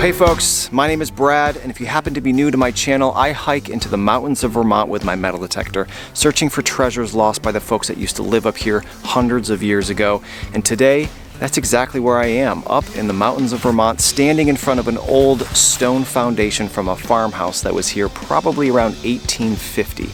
Hey folks, my name is Brad, and if you happen to be new to my channel, I hike into the mountains of Vermont with my metal detector, searching for treasures lost by the folks that used to live up here hundreds of years ago. And today, that's exactly where I am, up in the mountains of Vermont, standing in front of an old stone foundation from a farmhouse that was here probably around 1850.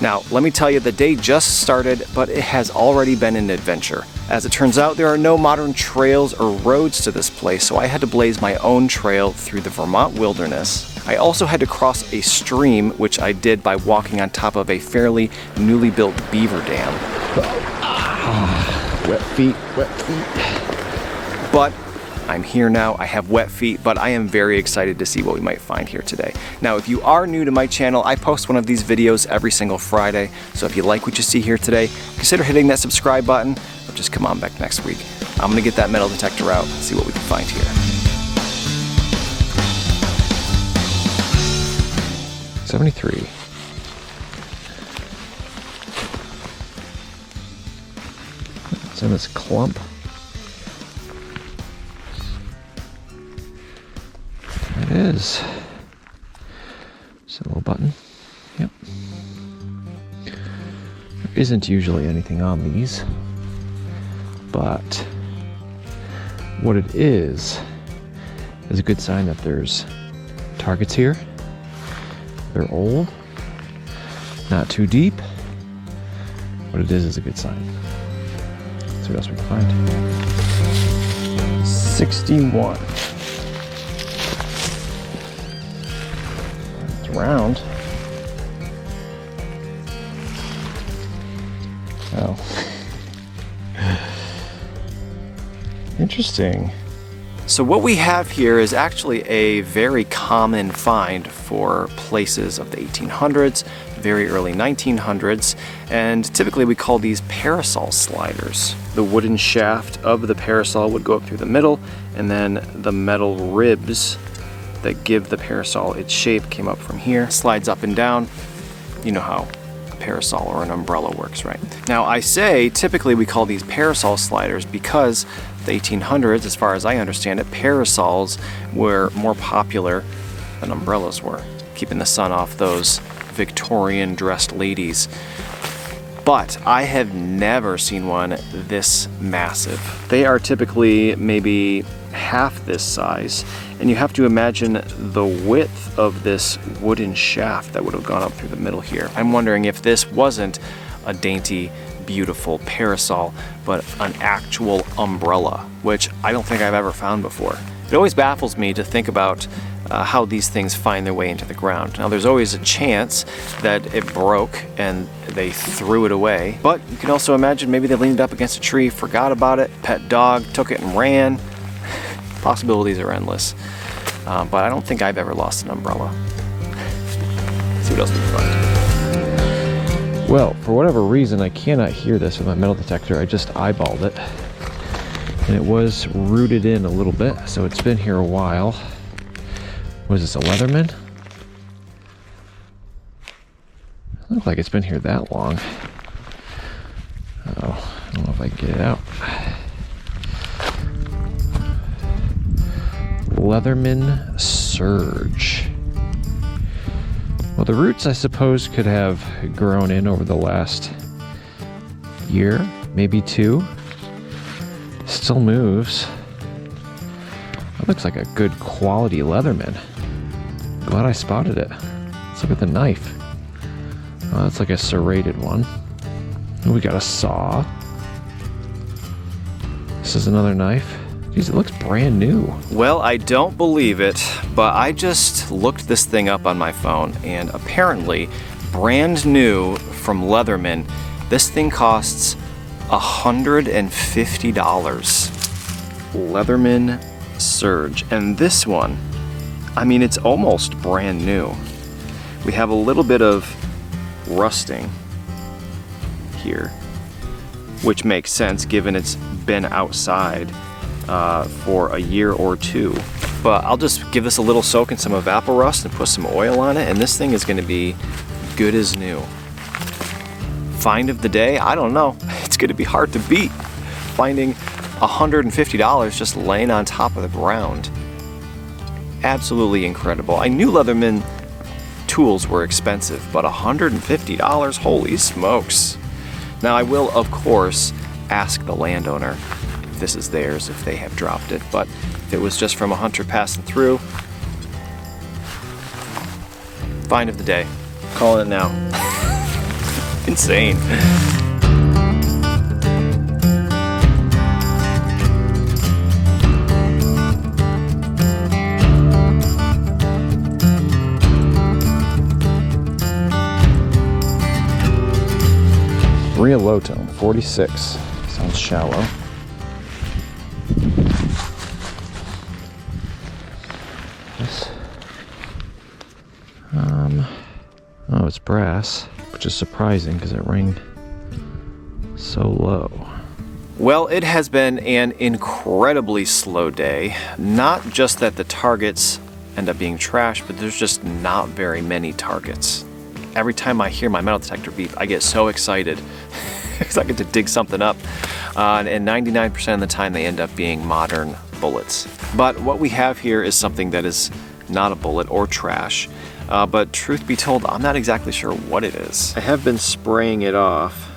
Now, let me tell you, the day just started, but it has already been an adventure. As it turns out, there are no modern trails or roads to this place, so I had to blaze my own trail through the Vermont wilderness. I also had to cross a stream, which I did by walking on top of a fairly newly built beaver dam. Wet feet, wet feet. But I'm here now, I have wet feet, but I am very excited to see what we might find here today. Now, if you are new to my channel, I post one of these videos every single Friday, so if you like what you see here today, consider hitting that subscribe button, or just come on back next week. I'm gonna get that metal detector out and see what we can find here. 73. It's in this clump. There it is. It's a little button. Yep. There isn't usually anything on these, but what it is a good sign that there's targets here. They're old, not too deep. What it is a good sign. Let's see what else we can find. 61. It's round. Oh. Interesting. So what we have here is actually a very common find for places of the 1800s, very early 1900s, and typically we call these parasol sliders. The wooden shaft of the parasol would go up through the middle, and then the metal ribs that give the parasol its shape came up from here, slides up and down. You know how a parasol or an umbrella works, right? Now I say typically we call these parasol sliders because the 1800s, as far as I understand it, parasols were more popular than umbrellas were, keeping the sun off those Victorian dressed ladies. But I have never seen one this massive. They are typically maybe half this size, and you have to imagine the width of this wooden shaft that would have gone up through the middle here. I'm wondering if this wasn't a dainty, beautiful parasol, but an actual umbrella, which I don't think I've ever found before. It always baffles me to think about how these things find their way into the ground. Now there's always a chance that it broke and they threw it away, but you can also imagine maybe they leaned up against a tree, forgot about it, pet dog took it and ran. Possibilities are endless, but I don't think I've ever lost an umbrella. Let's see what else we can find. Well, for whatever reason, I cannot hear this with my metal detector. I just eyeballed it, and it was rooted in a little bit, so it's been here a while. Was this a Leatherman? Doesn't look like it's been here that long. Oh, I don't know if I can get it out. Leatherman Surge. Well, the roots, I suppose, could have grown in over the last year, maybe two. Still moves. That looks like a good quality Leatherman. Glad I spotted it. Let's look at the knife. Oh, that's like a serrated one. And we got a saw. This is another knife. Geez, it looks brand new. Well, I don't believe it, but I just looked this thing up on my phone, and apparently, brand new from Leatherman, this thing costs $150. Leatherman Surge. And this one, I mean, it's almost brand new. We have a little bit of rusting here, which makes sense given it's been outside for a year or two. But I'll just give this a little soak in some Evaporust and put some oil on it, and this thing is going to be good as new. Find of the day? I don't know. It's going to be hard to beat. Finding $150 just laying on top of the ground. absolutely incredible. I knew Leatherman tools were expensive, but $150, holy smokes. Now I will, of course, ask the landowner if this is theirs, if they have dropped it, but if it was just from a hunter passing through, find of the day. Calling it now. Insane. Real low tone, 46. Sounds shallow. This. Oh, it's brass, which is surprising because it rang so low. Well, it has been an incredibly slow day. Not just that the targets end up being trash, but there's just not very many targets. Every time I hear my metal detector beep, I get so excited because I get to dig something up. And 99% of the time they end up being modern bullets. But what we have here is something that is not a bullet or trash. But truth be told, I'm not exactly sure what it is. I have been spraying it off,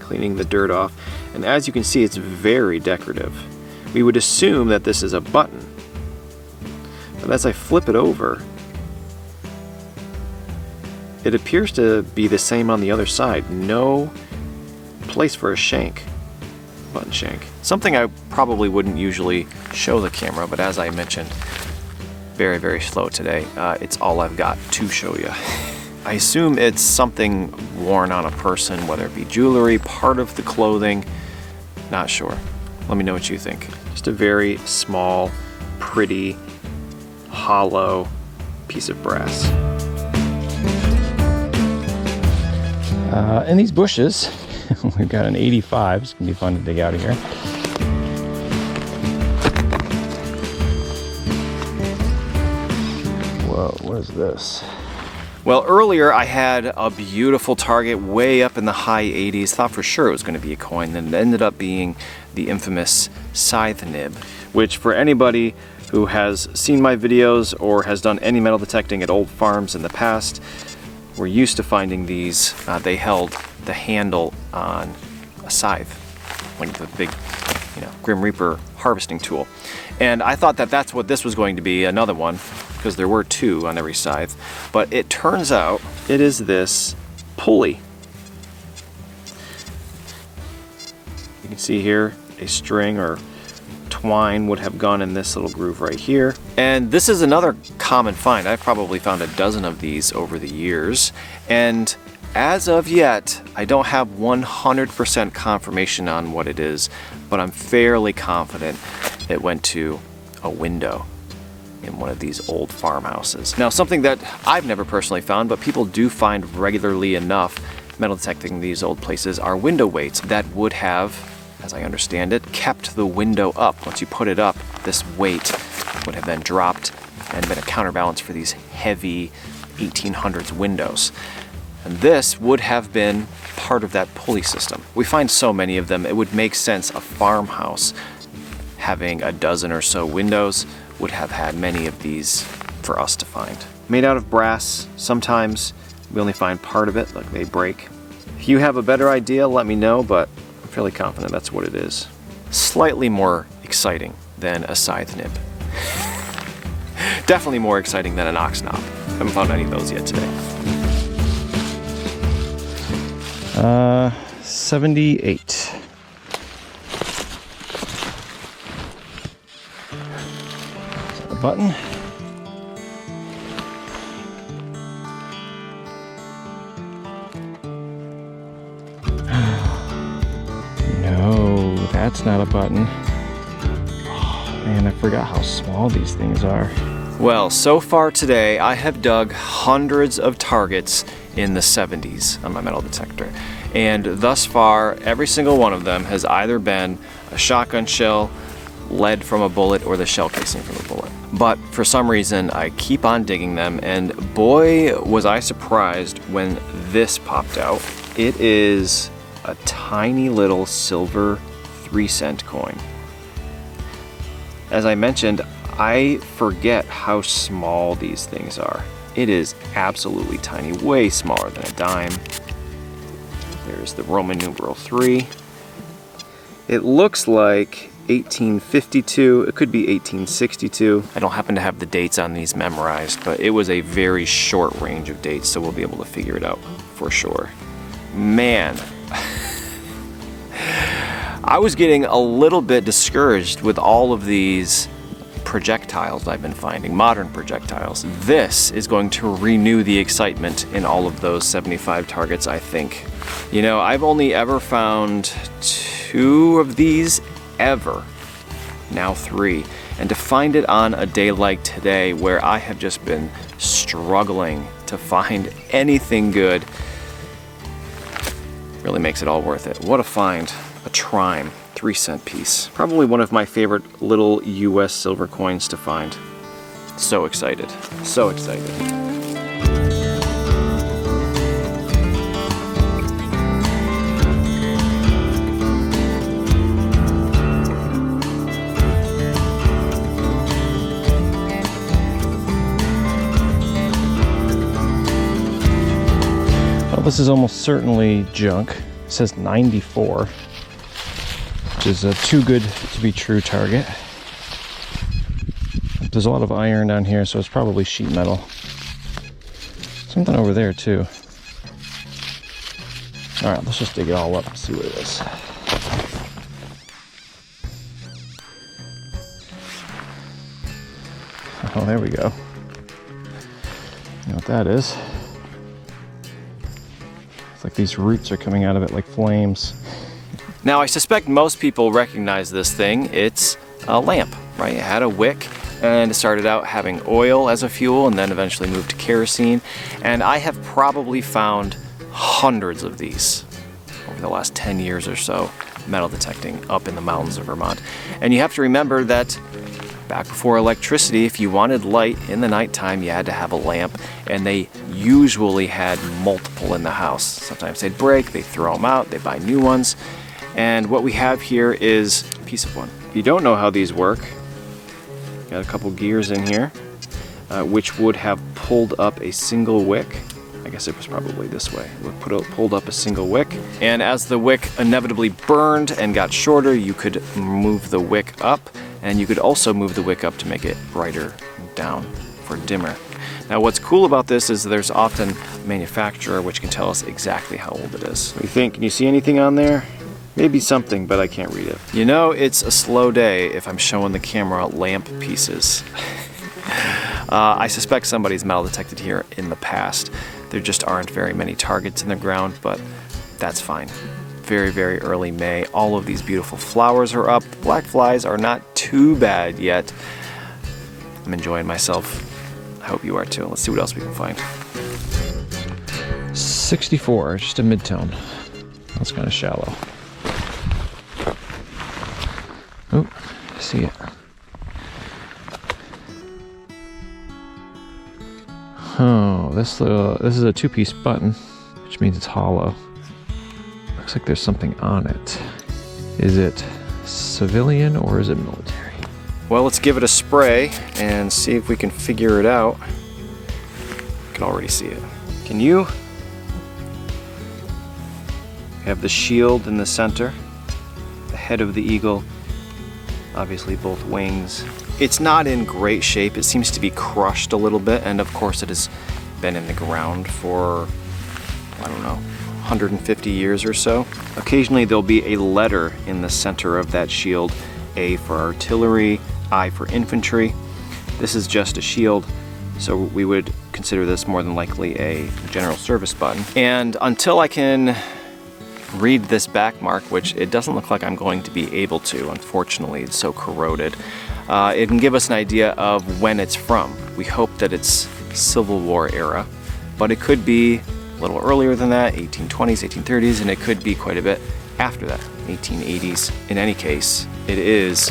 cleaning the dirt off, and as you can see, it's very decorative. We would assume that this is a button. But as I flip it over, it appears to be the same on the other side. No place for a shank, button shank. Something I probably wouldn't usually show the camera, but as I mentioned, very, very slow today. It's all I've got to show you. I assume it's something worn on a person, whether it be jewelry, part of the clothing, not sure. Let me know what you think. Just a very small, pretty, hollow piece of brass. In these bushes, we've got an 85. It's gonna be fun to dig out of here. Whoa, what is this? Well, earlier I had a beautiful target way up in the high 80s. Thought for sure it was gonna be a coin, then it ended up being the infamous scythe nib, which for anybody who has seen my videos or has done any metal detecting at old farms in the past, we're used to finding these. They held the handle on a scythe, like the big, Grim Reaper harvesting tool. And I thought that that's what this was going to be, another one, because there were two on every scythe. But it turns out it is this pulley. You can see here a string or twine would have gone in this little groove right here. And this is another common find. I've probably found a dozen of these over the years. And as of yet, I don't have 100% confirmation on what it is, but I'm fairly confident it went to a window in one of these old farmhouses. Now, something that I've never personally found, but people do find regularly enough metal detecting these old places, are window weights that would have, as I understand it, kept the window up. Once you put it up, this weight would have then dropped and been a counterbalance for these heavy 1800s windows. And this would have been part of that pulley system. We find so many of them, it would make sense a farmhouse having a dozen or so windows would have had many of these for us to find. Made out of brass, sometimes we only find part of it, like they break. If you have a better idea, let me know, but I'm fairly confident that's what it is. Slightly more exciting than a scythe nib. Definitely more exciting than an ox knob. Haven't found any of those yet today. 78. Is that a button? No, that's not a button. Oh, man, I forgot how small these things are. Well, so far today, I have dug hundreds of targets in the 70s on my metal detector. And thus far, every single one of them has either been a shotgun shell, lead from a bullet, or the shell casing from a bullet. But for some reason, I keep on digging them, and boy, was I surprised when this popped out. It is a tiny little silver 3-cent coin. As I mentioned, I forget how small these things are. It is absolutely tiny, way smaller than a dime. There's the Roman numeral 3. It looks like 1852, it could be 1862. I don't happen to have the dates on these memorized, but it was a very short range of dates, so we'll be able to figure it out for sure. Man, I was getting a little bit discouraged with all of these projectiles I've been finding, modern projectiles. This is going to renew the excitement in all of those 75 targets, I think. You know, I've only ever found 2 of these ever, now 3. And to find it on a day like today where I have just been struggling to find anything good really makes it all worth it. What a find. A Trime, 3-cent piece. Probably one of my favorite little US silver coins to find. So excited, so excited. Well, this is almost certainly junk. It says 94, which is a too good to be true target. There's a lot of iron down here, so it's probably sheet metal. Something over there too. All right, let's just dig it all up and see what it is. Oh, there we go. You know what that is? It's like these roots are coming out of it like flames. Now I suspect most people recognize this thing. It's a lamp, right? It had a wick and it started out having oil as a fuel and then eventually moved to kerosene. And I have probably found hundreds of these over the last 10 years or so, metal detecting up in the mountains of Vermont. And you have to remember that back before electricity, if you wanted light in the nighttime, you had to have a lamp, and they usually had multiple in the house. Sometimes they'd break, they throw them out, they buy new ones. And what we have here is a piece of one. If you don't know how these work, got a couple gears in here, which would have pulled up a single wick. I guess it was probably this way. It would pulled up a single wick. And as the wick inevitably burned and got shorter, you could move the wick up, and you could also move the wick up to make it brighter down for dimmer. Now what's cool about this is there's often a manufacturer which can tell us exactly how old it is. What do you think? Can you see anything on there? Maybe something, but I can't read it. You know, it's a slow day if I'm showing the camera lamp pieces. I suspect somebody's metal detected here in the past. There just aren't very many targets in the ground, but that's fine. Very, very early May. All of these beautiful flowers are up. Black flies are not too bad yet. I'm enjoying myself. I hope you are too. Let's see what else we can find. 64, just a mid-tone. That's kind of shallow. Oh, I see it. Oh, this is a 2-piece button, which means it's hollow. Looks like there's something on it. Is it civilian or is it military? Well, let's give it a spray and see if we can figure it out. I can already see it. Can you? We have the shield in the center, the head of the eagle, obviously both wings. It's not in great shape. It seems to be crushed a little bit, and of course it has been in the ground for, I don't know, 150 years or so. Occasionally there'll be a letter in the center of that shield, A for artillery, I for infantry. This is just a shield, so we would consider this more than likely a general service button. And until I can read this back mark, which it doesn't look like I'm going to be able to, unfortunately, it's so corroded, it can give us an idea of when it's from. We hope that it's Civil War era, but it could be a little earlier than that, 1820s, 1830s, and it could be quite a bit after that, 1880s. In any case, it is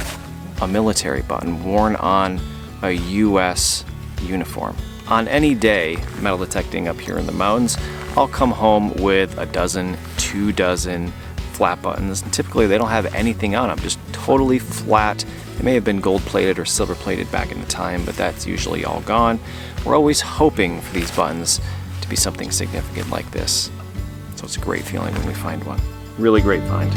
a military button worn on a US uniform. On any day metal detecting up here in the mountains, I'll come home with a dozen, 2 dozen flat buttons, and typically they don't have anything on them, just totally flat It may have been gold plated or silver plated back in the time, but that's usually all gone. We're always hoping for these buttons to be something significant like this. So it's a great feeling when we find one. Really great find.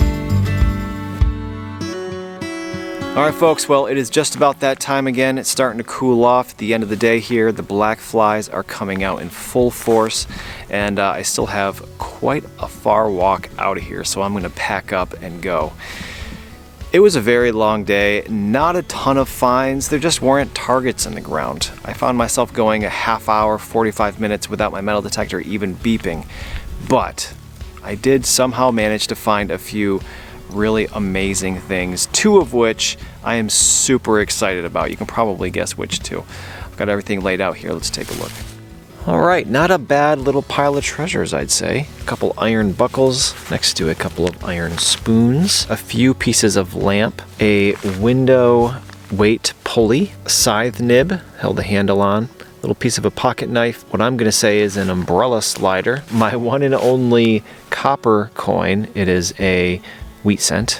All right, folks, well, it is just about that time again. It's starting to cool off at the end of the day here. The black flies are coming out in full force, and I still have quite a far walk out of here, so I'm gonna pack up and go. It was a very long day, not a ton of finds. There just weren't targets in the ground. I found myself going a half hour, 45 minutes without my metal detector even beeping, but I did somehow manage to find a few really amazing things, two of which I am super excited about. You can probably guess which two. I've got everything laid out here. Let's take a look. All right, not a bad little pile of treasures, I'd say. A couple iron buckles next to a couple of iron spoons, a few pieces of lamp, a window weight pulley, a scythe nib, held a handle on, little piece of a pocket knife. What I'm gonna say is an umbrella slider, my one and only copper coin. It is a wheat cent.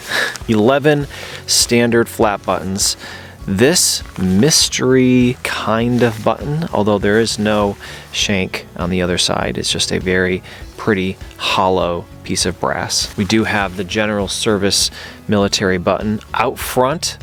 11 standard flat buttons. This mystery kind of button, although there is no shank on the other side, it's just a very pretty hollow piece of brass. We do have the general service military button. Out front,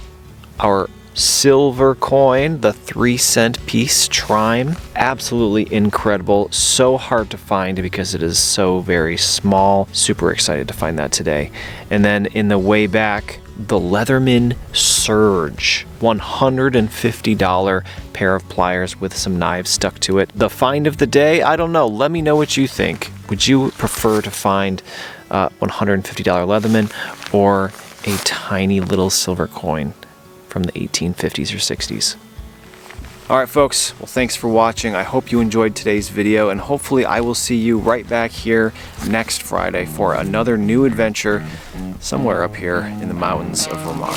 our silver coin, the 3-cent piece Trime. Absolutely incredible. So hard to find because it is so very small. Super excited to find that today. And then in the way back, the Leatherman Surge. $150 pair of pliers with some knives stuck to it. The find of the day? I don't know. Let me know what you think. Would you prefer to find $150 Leatherman or a tiny little silver coin from the 1850s or 60s? All right, folks, well, thanks for watching. I hope you enjoyed today's video, and hopefully I will see you right back here next Friday for another new adventure somewhere up here in the mountains of Vermont.